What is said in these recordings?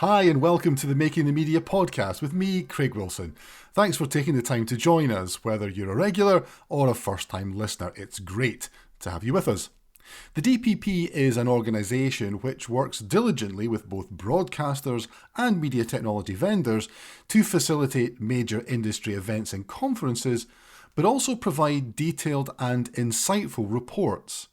Hi, and welcome to the Making the Media podcast with me, Craig Wilson. Thanks for taking the time to join us, whether you're a regular or a first-time listener. It's great to have you with us. The DPP is an organisation which works diligently with both broadcasters and media technology vendors to facilitate major industry events and conferences, but also provide detailed and insightful reports.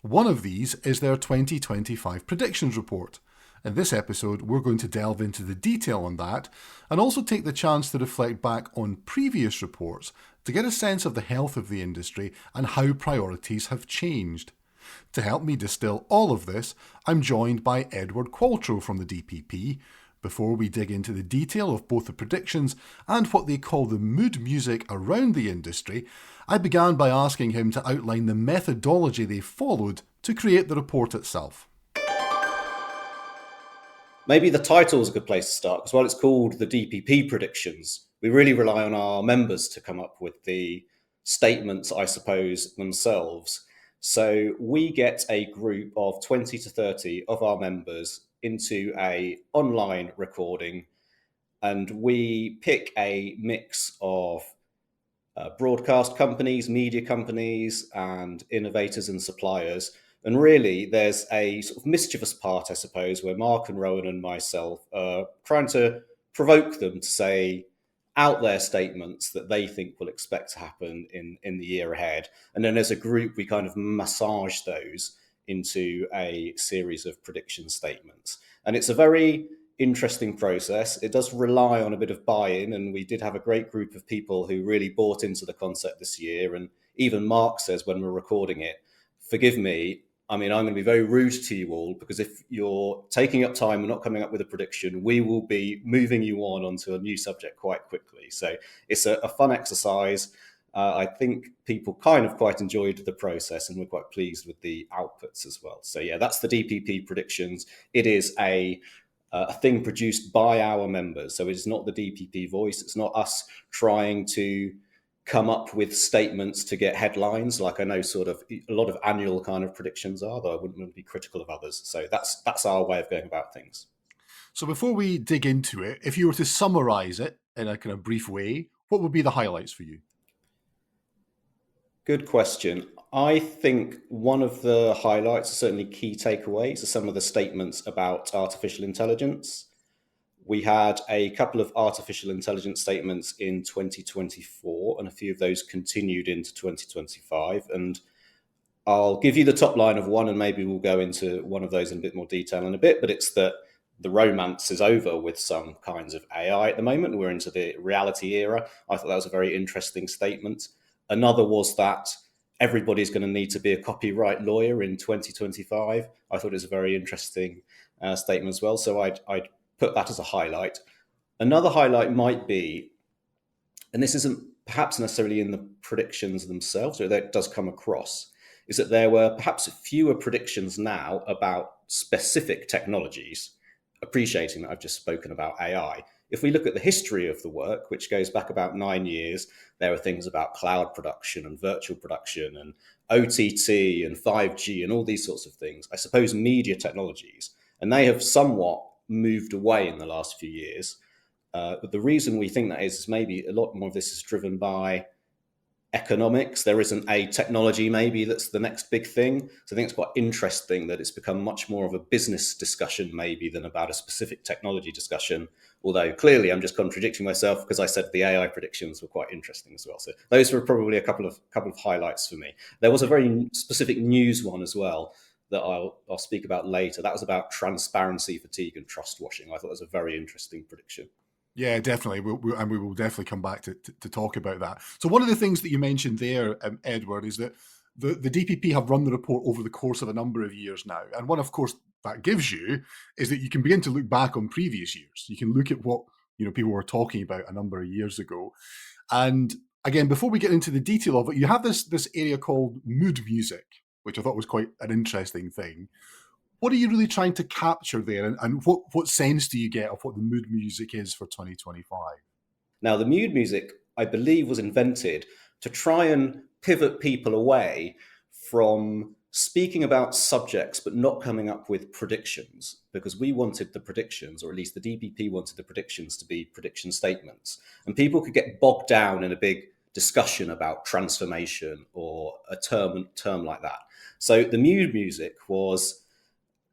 One of these is their 2025 predictions report. In this episode, we're going to delve into the detail on that and also take the chance to reflect back on previous reports to get a sense of the health of the industry and how priorities have changed. To help me distill all of this, I'm joined by Edward Qualtrough from the DPP. Before we dig into the detail of both the predictions and what they call the mood music around the industry, I began by asking him to outline the methodology they followed to create the report itself. Maybe the title is a good place to start, because while it's called the DPP predictions, we really rely on our members to come up with the statements, I suppose, themselves. So we get a group of 20 to 30 of our members into an online recording, and we pick a mix of broadcast companies, media companies, and innovators and suppliers. And really, there's a sort of mischievous part, I suppose, where Mark and Rowan and myself are trying to provoke them to say out their statements that they think will expect to happen in the year ahead. And then as a group, we kind of massage those into a series of prediction statements. And it's a very interesting process. It does rely on a bit of buy-in, and we did have a great group of people who really bought into the concept this year. And even Mark says when we're recording it, forgive me, I'm going to be very rude to you all, because if you're taking up time and not coming up with a prediction, we will be moving you on onto a new subject quite quickly. So it's a fun exercise. I think people kind of quite enjoyed the process, and we're quite pleased with the outputs as well. So yeah, that's the DPP predictions. It is a thing produced by our members. So it's not the DPP voice. It's not us trying to come up with statements to get headlines, like I know sort of a lot of annual kind of predictions are, though I wouldn't want to be critical of others. So that's our way of going about things. So before we dig into it, if you were to summarise it in a kind of brief way, what would be the highlights for you? Good question. I think one of the highlights, certainly key takeaways, are some of the statements about artificial intelligence. We had a couple of artificial intelligence statements in 2024, and a few of those continued into 2025. And I'll give you the top line of one, and maybe we'll go into one of those in a bit more detail in a bit, but it's that the romance is over with some kinds of AI at the moment. We're into the reality era. I thought that was a very interesting statement. Another was that everybody's going to need to be a copyright lawyer in 2025. I thought it was a very interesting statement as well. So I'd put that as a highlight. Another highlight might be, and this isn't perhaps necessarily in the predictions themselves, or that does come across, is that there were perhaps fewer predictions now about specific technologies, appreciating that I've just spoken about AI. If we look at the history of the work, which goes back about 9 years, there are things about cloud production and virtual production and OTT and 5G and all these sorts of things. I suppose media technologies, and they have somewhat moved away in the last few years. But the reason we think that is maybe a lot more of this is driven by economics. There isn't a technology maybe that's the next big thing. So I think it's quite interesting that it's become much more of a business discussion maybe than about a specific technology discussion. Although clearly I'm just contradicting myself, because I said the AI predictions were quite interesting as well. So those were probably a couple of highlights for me. There was a very specific news one as well that I'll speak about later. That was about transparency fatigue and trust washing. I thought that was a very interesting prediction. Yeah, definitely. We will definitely come back to talk about that. So one of the things that you mentioned there, Edward, is that the DPP have run the report over the course of a number of years now. And what, of course, that gives you is that you can begin to look back on previous years. You can look at what people were talking about a number of years ago. And again, before we get into the detail of it, you have this area called mood music, which I thought was quite an interesting thing. What are you really trying to capture there, and what sense do you get of what the mood music is for 2025? Now, the mood music, I believe, was invented to try and pivot people away from speaking about subjects but not coming up with predictions, because we wanted the predictions, or at least the DPP wanted the predictions to be prediction statements. And people could get bogged down in a big discussion about transformation or a term like that. So the mood music was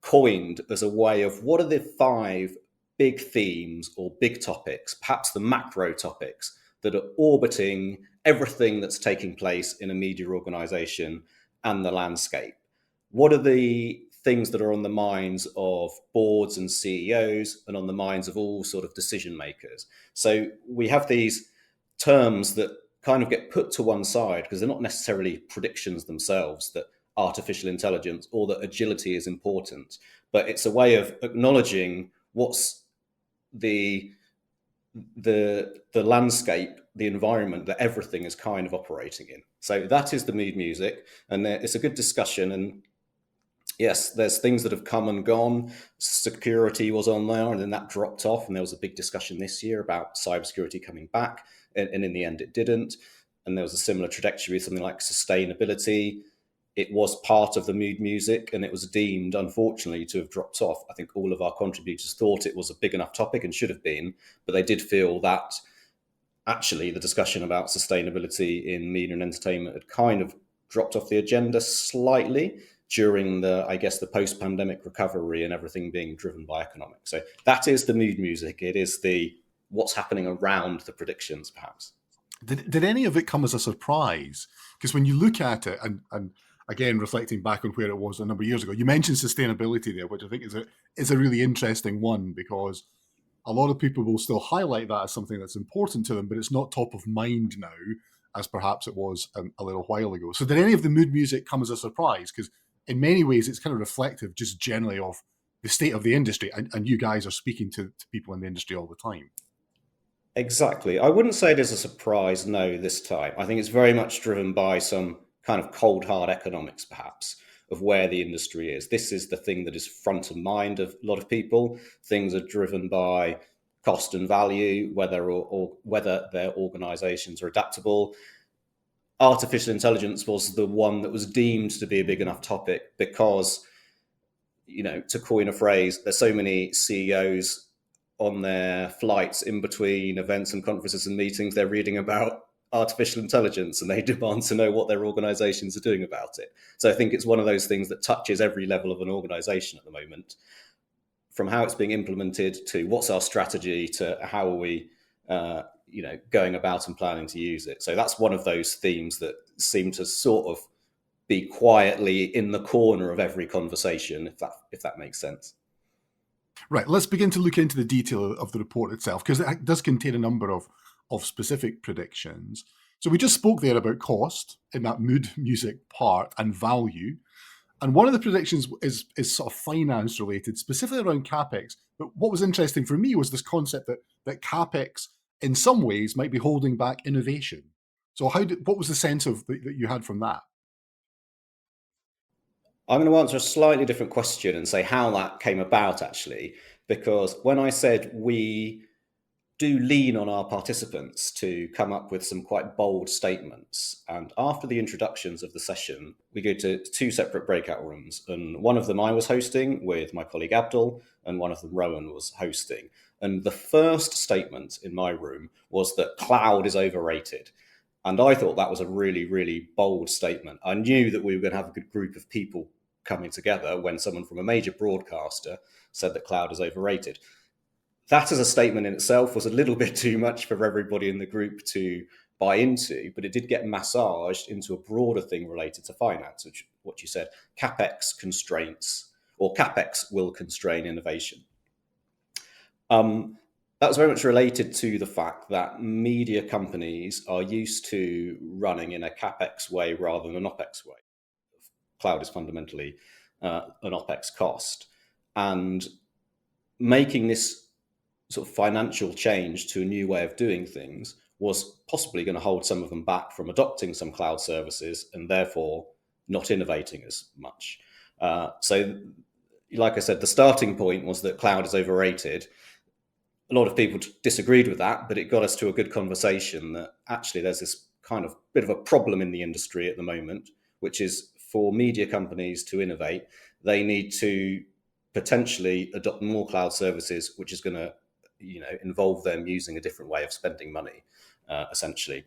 coined as a way of what are the 5 big themes or big topics, perhaps the macro topics that are orbiting everything that's taking place in a media organization and the landscape. What are the things that are on the minds of boards and CEOs and on the minds of all sort of decision makers? So we have these terms that kind of get put to one side because they're not necessarily predictions themselves, that artificial intelligence or that agility is important, but it's a way of acknowledging what's the landscape, the environment that everything is kind of operating in. So that is the mood music, and it's a good discussion. And yes, there's things that have come and gone. Security was on there, and then that dropped off. And there was a big discussion this year about cybersecurity coming back, and in the end, it didn't. And there was a similar trajectory, something like sustainability. It was part of the mood music, and it was deemed, unfortunately, to have dropped off. I think all of our contributors thought it was a big enough topic and should have been, but they did feel that actually the discussion about sustainability in media and entertainment had kind of dropped off the agenda slightly during the post-pandemic recovery and everything being driven by economics. So that is the mood music. It is the what's happening around the predictions, perhaps. Did any of it come as a surprise? Because when you look at it, and again, reflecting back on where it was a number of years ago, you mentioned sustainability there, which I think is a really interesting one, because a lot of people will still highlight that as something that's important to them, but it's not top of mind now, as perhaps it was a little while ago. So did any of the mood music come as a surprise? Because in many ways, it's kind of reflective just generally of the state of the industry, and you guys are speaking to people in the industry all the time. Exactly. I wouldn't say it is a surprise, no, this time. I think it's very much driven by some kind of cold, hard economics, perhaps, of where the industry is. This is the thing that is front of mind of a lot of people. Things are driven by cost and value, whether their organizations are adaptable. Artificial intelligence was the one that was deemed to be a big enough topic because, to coin a phrase, there's so many CEOs on their flights in between events and conferences and meetings, they're reading about artificial intelligence and they demand to know what their organizations are doing about it. So I think it's one of those things that touches every level of an organization at the moment, from how it's being implemented to what's our strategy to how are we going about and planning to use it. So that's one of those themes that seem to sort of be quietly in the corner of every conversation, if that makes sense. Right, let's begin to look into the detail of the report itself, because it does contain a number of specific predictions. So we just spoke there about cost in that mood music part and value. And one of the predictions is sort of finance related, specifically around CapEx. But what was interesting for me was this concept that CapEx in some ways might be holding back innovation. So what was the sense of that you had from that? I'm going to answer a slightly different question and say how that came about, actually, because when I said we do lean on our participants to come up with some quite bold statements, and after the introductions of the session, we go to 2 separate breakout rooms, and one of them I was hosting with my colleague Abdul, and one of them Rowan was hosting. And the first statement in my room was that cloud is overrated. And I thought that was a really, really bold statement. I knew that we were going to have a good group of people coming together when someone from a major broadcaster said that cloud is overrated. That as a statement in itself was a little bit too much for everybody in the group to buy into, but it did get massaged into a broader thing related to finance, which what you said, CapEx constraints, or CapEx will constrain innovation. That was very much related to the fact that media companies are used to running in a CapEx way rather than an OpEx way. Cloud is fundamentally an OpEx cost. And making this sort of financial change to a new way of doing things was possibly going to hold some of them back from adopting some cloud services and therefore not innovating as much. So, like I said, the starting point was that cloud is overrated. A lot of people disagreed with that, but it got us to a good conversation that actually there's this kind of bit of a problem in the industry at the moment, which is for media companies to innovate, they need to potentially adopt more cloud services, which is going to involve them using a different way of spending money, essentially.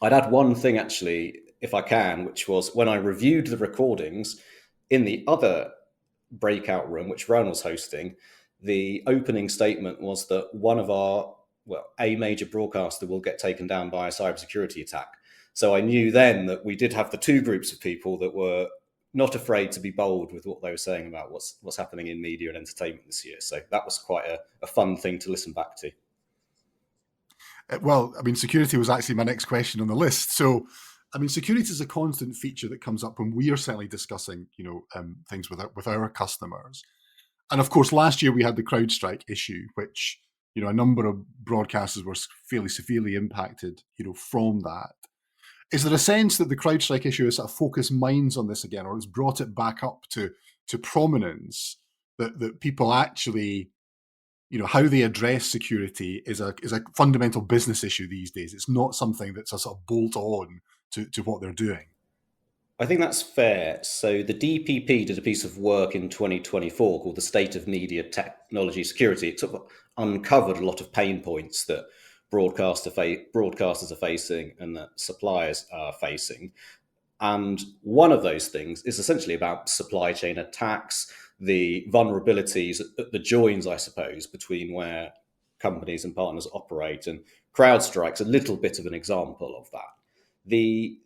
I'd add one thing, actually, if I can, which was when I reviewed the recordings in the other breakout room, which Rowan was hosting, the opening statement was that a major broadcaster will get taken down by a cybersecurity attack. So I knew then that we did have the two groups of people that were not afraid to be bold with what they were saying about what's happening in media and entertainment this year. So that was quite a fun thing to listen back to. Well, I mean, security was actually my next question on the list. So, I mean, security is a constant feature that comes up when we are certainly discussing, things with our customers. And of course, last year we had the CrowdStrike issue, which, a number of broadcasters were fairly severely impacted, from that. Is there a sense that the CrowdStrike issue has sort of focused minds on this again, or has brought it back up to prominence, that people actually, how they address security is a fundamental business issue these days? It's not something that's a sort of bolt on to what they're doing. I think that's fair. So the DPP did a piece of work in 2024 called The State of Media Technology Security. It sort of uncovered a lot of pain points that broadcasters are facing and that suppliers are facing. And one of those things is essentially about supply chain attacks, the vulnerabilities at the joins, I suppose, between where companies and partners operate. And CrowdStrike's a little bit of an example of that. The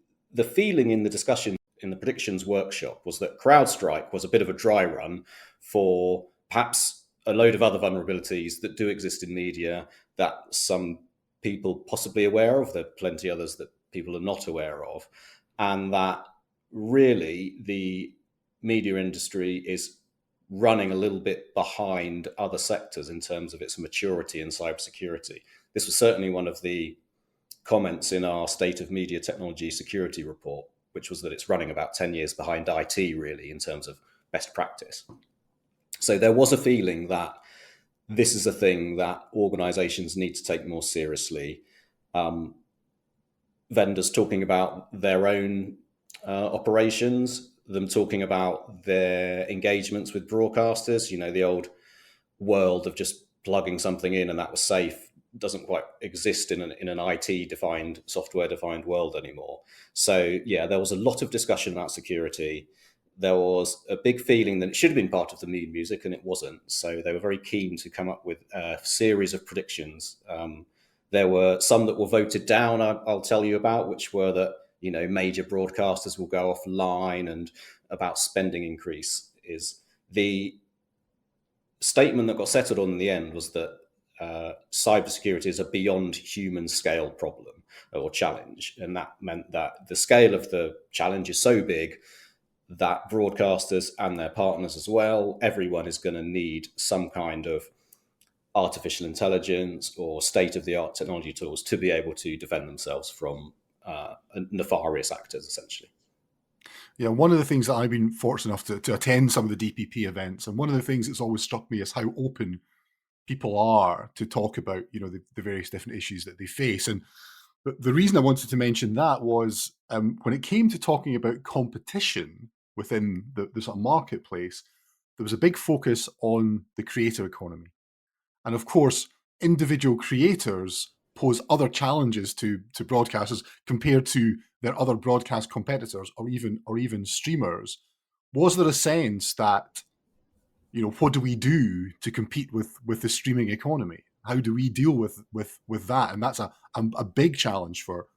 feeling in the discussion in the predictions workshop was that CrowdStrike was a bit of a dry run for perhaps a load of other vulnerabilities that do exist in media that some people possibly aware of. There are plenty others that people are not aware of. And that really the media industry is running a little bit behind other sectors in terms of its maturity in cybersecurity. This was certainly one of the comments in our State of Media Technology Security report, which was that it's running about 10 years behind IT, really, in terms of best practice. So there was a feeling that this is a thing that organizations need to take more seriously. Vendors talking about their own operations, them talking about their engagements with broadcasters, the old world of just plugging something in and that was safe doesn't quite exist in an IT-defined, software-defined world anymore. So, yeah, there was a lot of discussion about security. There was a big feeling that it should have been part of the mood music, and it wasn't. So they were very keen to come up with a series of predictions. There were some that were voted down, I'll tell you about, which were that, major broadcasters will go offline, and about spending increase. Is the statement that got settled on in the end was that cybersecurity is a beyond human scale problem or challenge. And that meant that the scale of the challenge is so big that broadcasters and their partners as well, everyone is going to need some kind of artificial intelligence or state-of-the-art technology tools to be able to defend themselves from nefarious actors, essentially. Yeah, one of the things that I've been fortunate enough to attend some of the DPP events, and one of the things that's always struck me is how open people are to talk about, the various different issues that they face. And the reason I wanted to mention that was when it came to talking about competition within the sort of marketplace, there was a big focus on the creator economy. And of course, individual creators pose other challenges to broadcasters compared to their other broadcast competitors or even streamers. Was there a sense that, what do we do to compete with the streaming economy? How do we deal with that? And that's a big challenge for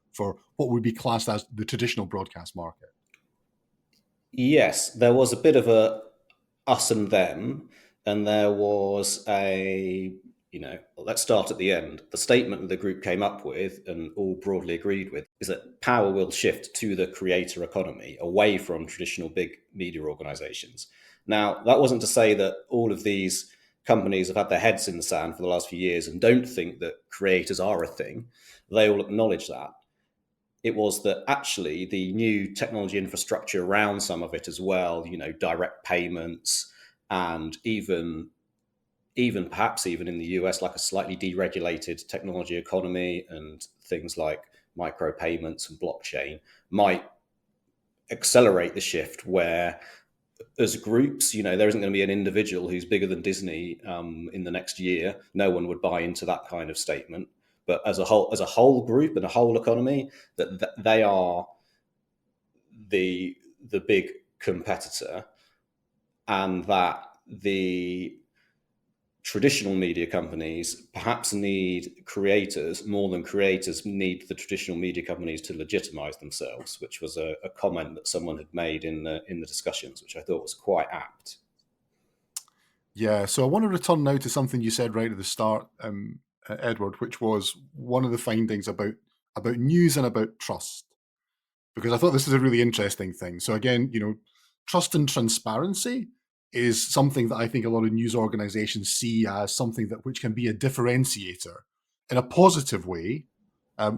what would be classed as the traditional broadcast market. Yes, there was a bit of a us and them, and there was let's start at the end. The statement that the group came up with and all broadly agreed with is that power will shift to the creator economy, away from traditional big media organizations. Now, that wasn't to say that all of these companies have had their heads in the sand for the last few years and don't think that creators are a thing. They all acknowledge that. It was that actually the new technology infrastructure around some of it as well, direct payments, and even perhaps even in the US, like a slightly deregulated technology economy and things like micropayments and blockchain might accelerate the shift where, as groups, there isn't going to be an individual who's bigger than Disney in the next year. No one would buy into that kind of statement. But as a whole group and a whole economy, that they are the big competitor, and that the traditional media companies perhaps need creators more than creators need the traditional media companies to legitimize themselves, which was a comment that someone had made in the discussions, which I thought was quite apt. Yeah, so I want to return now to something you said right at the start, Edward, which was one of the findings about news and about trust, because I thought this is a really interesting thing. So again, trust and transparency is something that I think a lot of news organizations see as something that which can be a differentiator in a positive way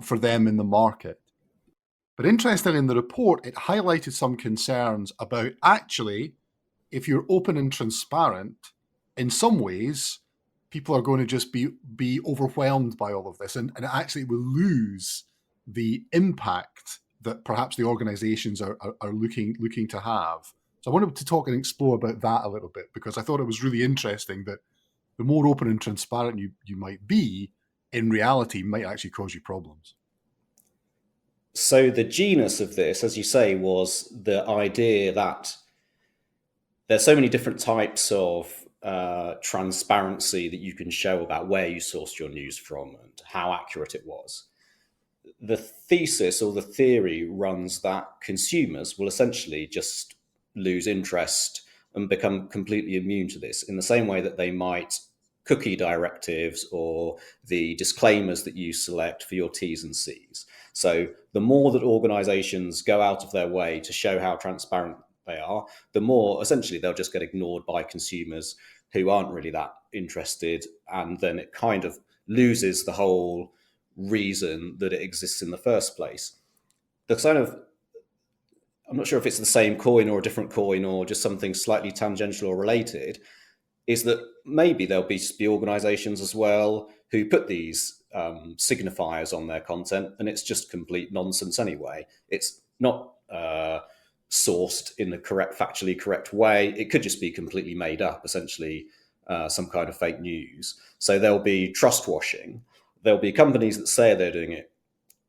for them in the market. But interestingly, in the report, it highlighted some concerns about actually, if you're open and transparent, in some ways, people are going to just be overwhelmed by all of this, and actually will lose the impact that perhaps the organizations are looking to have. So I wanted to talk and explore about that a little bit, because I thought it was really interesting that the more open and transparent you might be, in reality, might actually cause you problems. So the genus of this, as you say, was the idea that there's so many different types of transparency that you can show about where you sourced your news from and how accurate it was. The thesis or the theory runs that consumers will essentially just lose interest and become completely immune to this, in the same way that they might cookie directives or the disclaimers that you select for your T's and C's. So the more that organizations go out of their way to show how transparent they are, the more essentially they'll just get ignored by consumers who aren't really that interested. And then it kind of loses the whole reason that it exists in the first place. The kind of, I'm not sure if it's the same coin or a different coin or just something slightly tangential or related, is that maybe there'll be organizations as well who put these signifiers on their content, and it's just complete nonsense anyway. It's not sourced in the factually correct way. It could just be completely made up, essentially some kind of fake news. So there'll be trust washing. There'll be companies that say they're doing it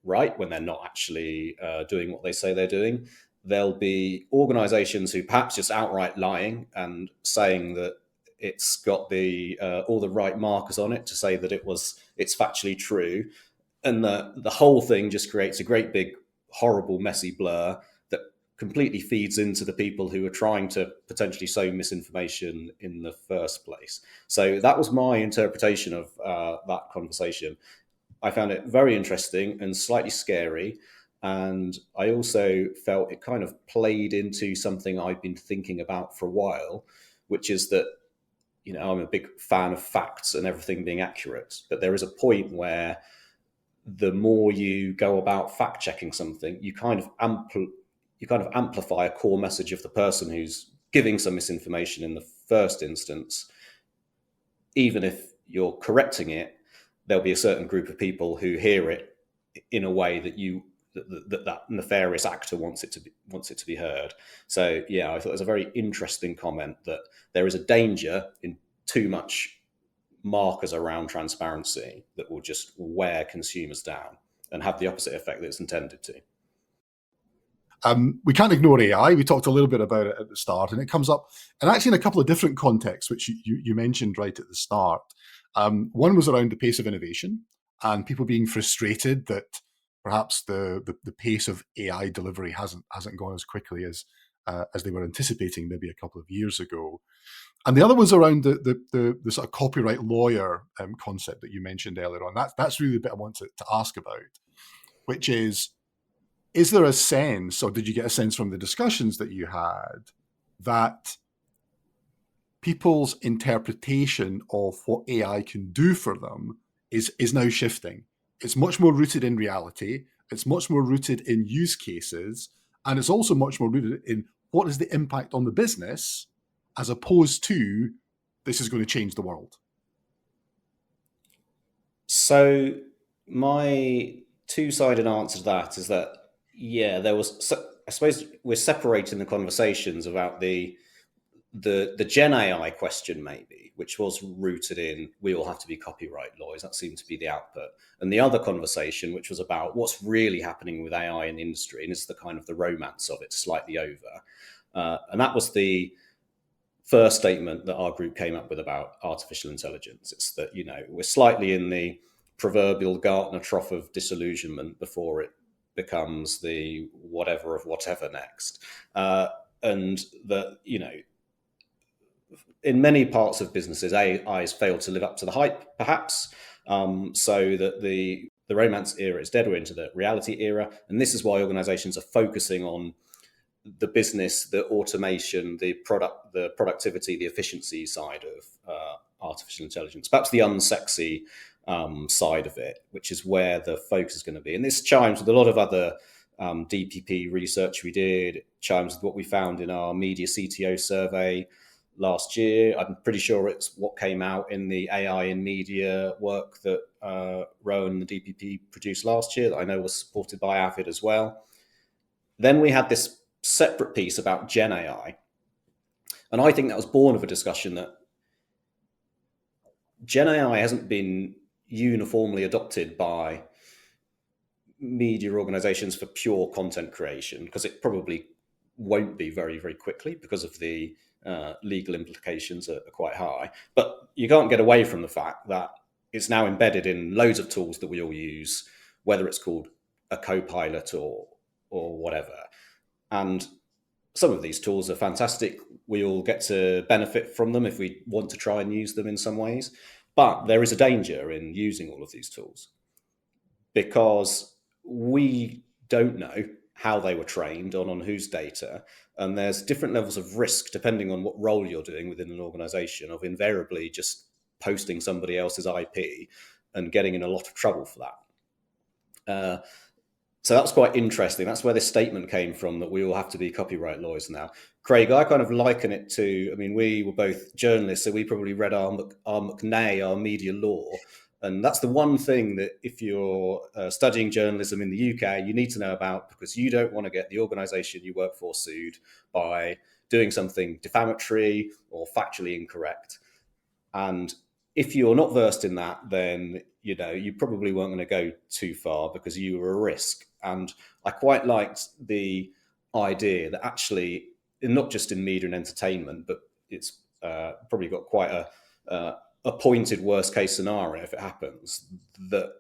right when they're not actually doing what they say they're doing. There'll be organizations who perhaps just outright lying and saying that it's got the all the right markers on it to say that it's factually true, and the whole thing just creates a great big horrible messy blur that completely feeds into the people who are trying to potentially sow misinformation in the first place. So that was my interpretation of that conversation. I found it very interesting and slightly scary. And I also felt it kind of played into something I've been thinking about for a while, which is that, I'm a big fan of facts and everything being accurate. But there is a point where the more you go about fact checking something, you kind of amplify a core message of the person who's giving some misinformation in the first instance. Even if you're correcting it, there'll be a certain group of people who hear it in a way that nefarious actor wants it to be heard. So yeah, I thought it was a very interesting comment that there is a danger in too much markers around transparency that will just wear consumers down and have the opposite effect that it's intended to. We can't ignore AI. We talked a little bit about it at the start, and it comes up, and actually in a couple of different contexts, which you mentioned right at the start. One was around the pace of innovation and people being frustrated that perhaps the pace of AI delivery hasn't gone as quickly as they were anticipating maybe a couple of years ago. And the other was around the sort of copyright lawyer concept that you mentioned earlier on. That's really the bit I want to ask about, which is there a sense, or did you get a sense from the discussions that you had, that people's interpretation of what AI can do for them is now shifting? It's much more rooted in reality. It's much more rooted in use cases. And it's also much more rooted in what is the impact on the business, as opposed to this is going to change the world. So my two-sided answer to that is that, yeah, there was suppose we're separating the conversations about the Gen AI question, maybe, which was rooted in we all have to be copyright lawyers. That seemed to be the output. And the other conversation, which was about what's really happening with AI in the industry, and it's the kind of the romance of it slightly over. And that was the first statement that our group came up with about artificial intelligence. It's that, we're slightly in the proverbial Gartner trough of disillusionment before it becomes the whatever of whatever next. And that, in many parts of businesses, AI has failed to live up to the hype, perhaps, so that the romance era is dead. We're into the reality era. And this is why organizations are focusing on the business, the automation, the productivity, the efficiency side of artificial intelligence, perhaps the unsexy side of it, which is where the focus is going to be. And this chimes with a lot of other DPP research we did. It chimes with what we found in our media CTO survey last year. I'm pretty sure it's what came out in the AI in media work that Rowan and the DPP produced last year that I know was supported by Avid as well. Then we had this separate piece about Gen AI. And I think that was born of a discussion that Gen AI hasn't been uniformly adopted by media organizations for pure content creation, because it probably won't be very, very quickly because of the legal implications are quite high. But you can't get away from the fact that it's now embedded in loads of tools that we all use, whether it's called a co-pilot or whatever. And some of these tools are fantastic. We all get to benefit from them if we want to try and use them in some ways. But there is a danger in using all of these tools because we don't know how they were trained on whose data. And there's different levels of risk depending on what role you're doing within an organization of invariably just posting somebody else's IP and getting in a lot of trouble for that. So that's quite interesting. That's where this statement came from, that we all have to be copyright lawyers now. Craig, I kind of liken it to, we were both journalists, so we probably read our McNay, our media law. And that's the one thing that if you're studying journalism in the UK, you need to know about, because you don't want to get the organisation you work for sued by doing something defamatory or factually incorrect. And if you're not versed in that, then you probably weren't going to go too far because you were a risk. And I quite liked the idea that actually, not just in media and entertainment, but it's probably got quite a pointed worst case scenario if it happens, that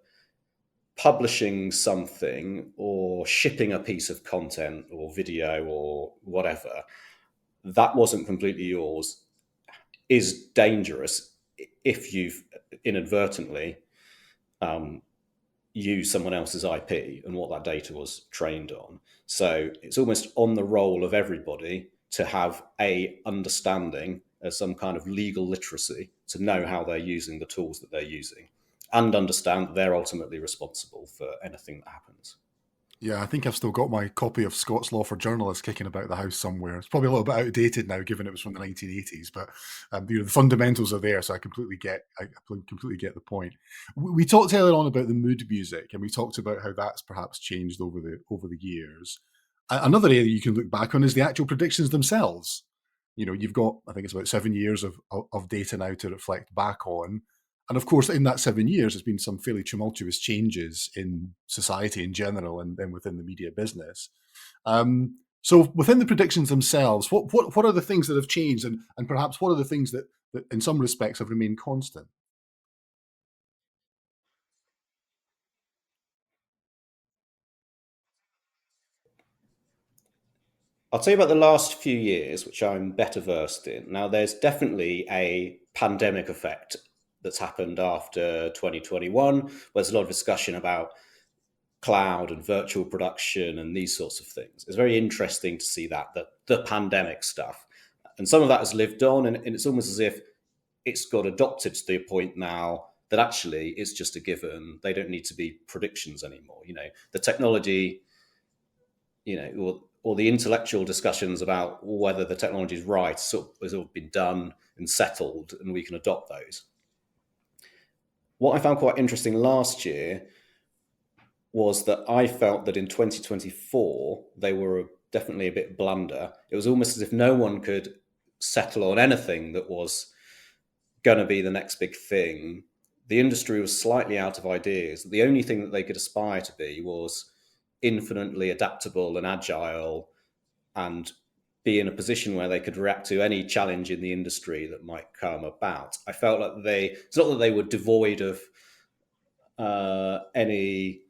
publishing something or shipping a piece of content or video or whatever that wasn't completely yours is dangerous if you've inadvertently used someone else's IP and what that data was trained on. So it's almost on the role of everybody to have a understanding as some kind of legal literacy to know how they're using the tools that they're using and understand that they're ultimately responsible for anything that happens. Yeah, I think I've still got my copy of Scott's Law for Journalists kicking about the house somewhere. It's probably a little bit outdated now, given it was from the 1980s, but the fundamentals are there, so I completely get the point. We talked earlier on about the mood music, and we talked about how that's perhaps changed over the years. Another area you can look back on is the actual predictions themselves. You've got, I think it's about 7 years of data now to reflect back on. And of course, in that 7 years, there's been some fairly tumultuous changes in society in general, and then within the media business. So within the predictions themselves, what are the things that have changed, and perhaps what are the things that in some respects have remained constant? I'll tell you about the last few years, which I'm better versed in. Now, there's definitely a pandemic effect that's happened after 2021. Where there's a lot of discussion about cloud and virtual production and these sorts of things. It's very interesting to see that the pandemic stuff. And some of that has lived on, and it's almost as if it's got adopted to the point now that actually it's just a given. They don't need to be predictions anymore. The technology, or the intellectual discussions about whether the technology is right has all been done and settled, and we can adopt those. What I found quite interesting last year was that I felt that in 2024, they were definitely a bit blunder. It was almost as if no one could settle on anything that was going to be the next big thing. The industry was slightly out of ideas. The only thing that they could aspire to be was infinitely adaptable and agile, and be in a position where they could react to any challenge in the industry that might come about. I felt like it's not that they were devoid of any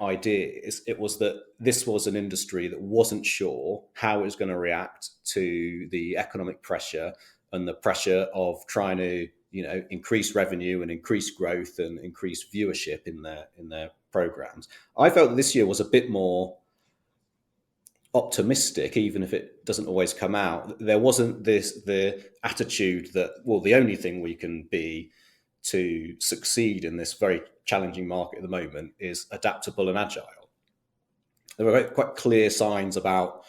ideas. It was that this was an industry that wasn't sure how it was going to react to the economic pressure and the pressure of trying to increase revenue and increase growth and increase viewership in their programs. I felt that this year was a bit more optimistic, even if it doesn't always come out. There wasn't the attitude that, well, the only thing we can be to succeed in this very challenging market at the moment is adaptable and agile. There were quite clear signs about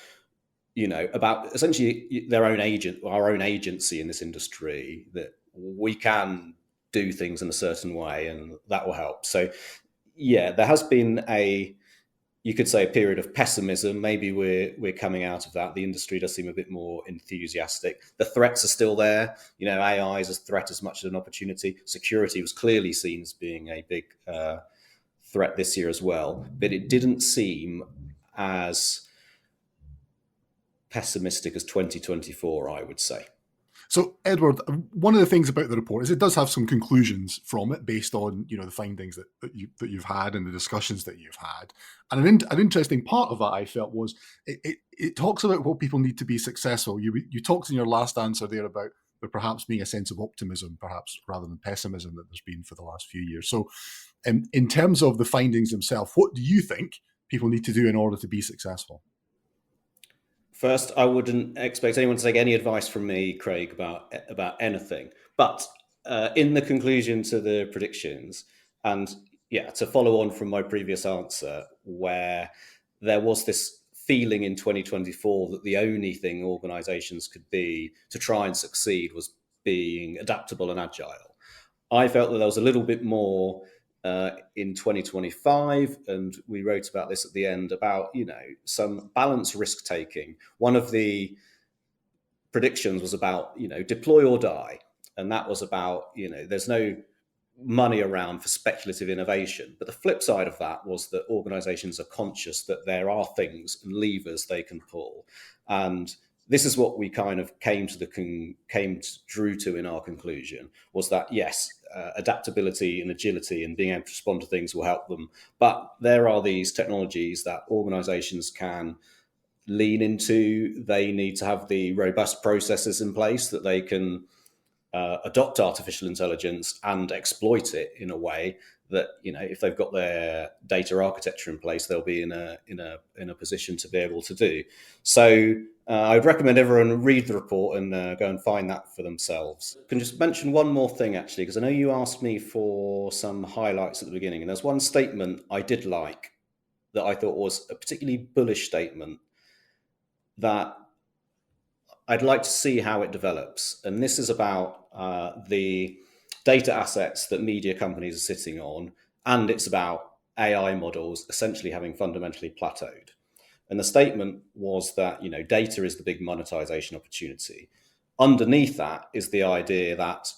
essentially our own agency in this industry, that we can do things in a certain way and that will help. So yeah, there has been you could say a period of pessimism. Maybe we're coming out of that. The industry does seem a bit more enthusiastic. The threats are still there. AI is a threat as much as an opportunity. Security was clearly seen as being a big threat this year as well, but it didn't seem as pessimistic as 2024, I would say. So, Edward, one of the things about the report is it does have some conclusions from it based on the findings that you've had and the discussions that you've had. And an interesting part of that, I felt, was it talks about what people need to be successful. You talked in your last answer there about there perhaps being a sense of optimism, perhaps rather than pessimism, that there's been for the last few years. So, in terms of the findings themselves, what do you think people need to do in order to be successful? First, I wouldn't expect anyone to take any advice from me, Craig, about anything. But in the conclusion to the predictions, and to follow on from my previous answer, where there was this feeling in 2024 that the only thing organisations could be to try and succeed was being adaptable and agile. I felt that there was a little bit more in 2025, and we wrote about this at the end, about some balanced risk taking. One of the predictions was about deploy or die, and that was about there's no money around for speculative innovation. But the flip side of that was that organizations are conscious that there are things and levers they can pull, and this is what we kind of drew to in our conclusion, was that yes, adaptability and agility and being able to respond to things will help them, but there are these technologies that organizations can lean into. They need to have the robust processes in place that they can adopt artificial intelligence and exploit it in a way that if they've got their data architecture in place, they'll be in a position to be able to do. So I would recommend everyone read the report and go and find that for themselves. I can just mention one more thing, actually, because I know you asked me for some highlights at the beginning, and there's one statement I did like that I thought was a particularly bullish statement that I'd like to see how it develops. And this is about the data assets that media companies are sitting on, and it's about AI models essentially having fundamentally plateaued. And the statement was that data is the big monetization opportunity. Underneath that is the idea that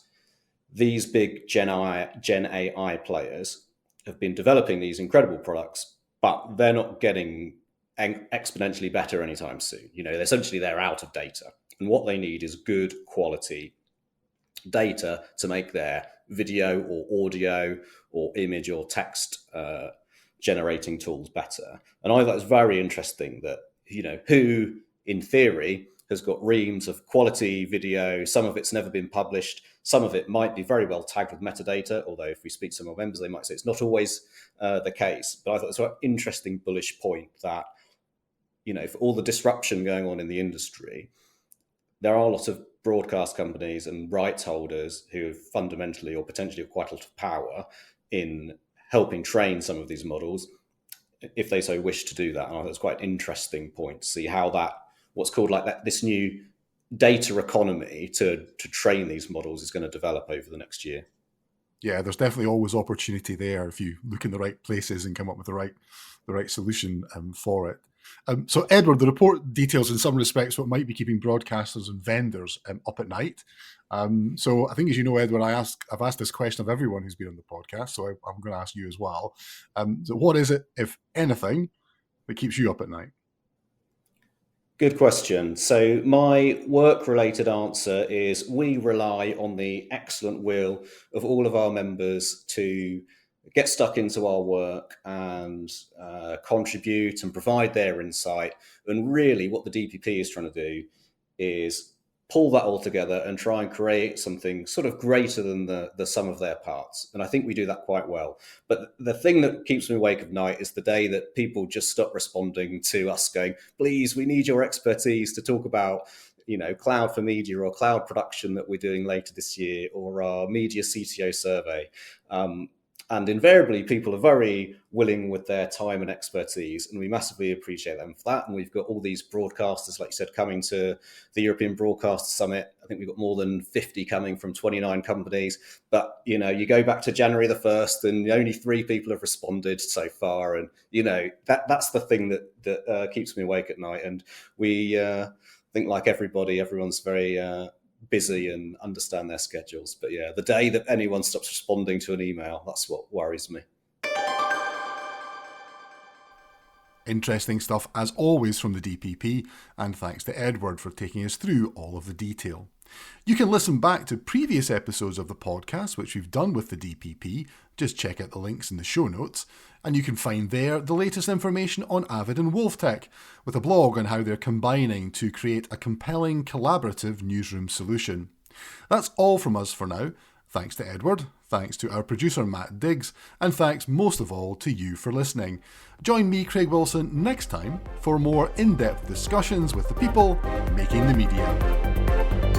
these big Gen AI players have been developing these incredible products, but they're not getting exponentially better anytime soon. Essentially they're out of data, and what they need is good quality data to make their video or audio or image or text generating tools better. And I thought it was very interesting that who in theory has got reams of quality video. Some of it's never been published. Some of it might be very well tagged with metadata, although if we speak to some of our members, they might say it's not always the case. But I thought it was an interesting bullish point that for all the disruption going on in the industry, there are a lot of broadcast companies and rights holders who have fundamentally or potentially have quite a lot of power in helping train some of these models, if they so wish to do that. And I think it's quite an interesting point to see how that, what's called like that, this new data economy to train these models is going to develop over the next year. Yeah, there's definitely always opportunity there if you look in the right places and come up with the right solution for it. So, Edward, the report details in some respects what might be keeping broadcasters and vendors up at night. So, I think, as you know, Edward, I've asked this question of everyone who's been on the podcast, so I'm going to ask you as well. So, what is it, if anything, that keeps you up at night? Good question. So my work-related answer is we rely on the excellent will of all of our members to get stuck into our work and contribute and provide their insight. And really what the DPP is trying to do is pull that all together and try and create something sort of greater than the sum of their parts. And I think we do that quite well. But the thing that keeps me awake at night is the day that people just stop responding to us going, please, we need your expertise to talk about, cloud for media or cloud production that we're doing later this year, or our media CTO survey. And invariably, people are very willing with their time and expertise, and we massively appreciate them for that. And we've got all these broadcasters, like you said, coming to the European Broadcaster Summit. I think we've got more than 50 coming from 29 companies. But, you go back to January the 1st and only 3 people have responded so far. And, that's the thing that keeps me awake at night. And we think, like everybody, everyone's very busy and understand their schedules. But yeah, the day that anyone stops responding to an email, that's what worries me. Interesting stuff as always from the DPP, and thanks to Edward for taking us through all of the detail. You can listen back to previous episodes of the podcast which we've done with the DPP, just check out the links in the show notes, and you can find there the latest information on Avid and WolfTech, with a blog on how they're combining to create a compelling collaborative newsroom solution. That's all from us for now. Thanks to Edward, thanks to our producer Matt Diggs, and thanks most of all to you for listening. Join me, Craig Wilson, next time for more in-depth discussions with the people making the media.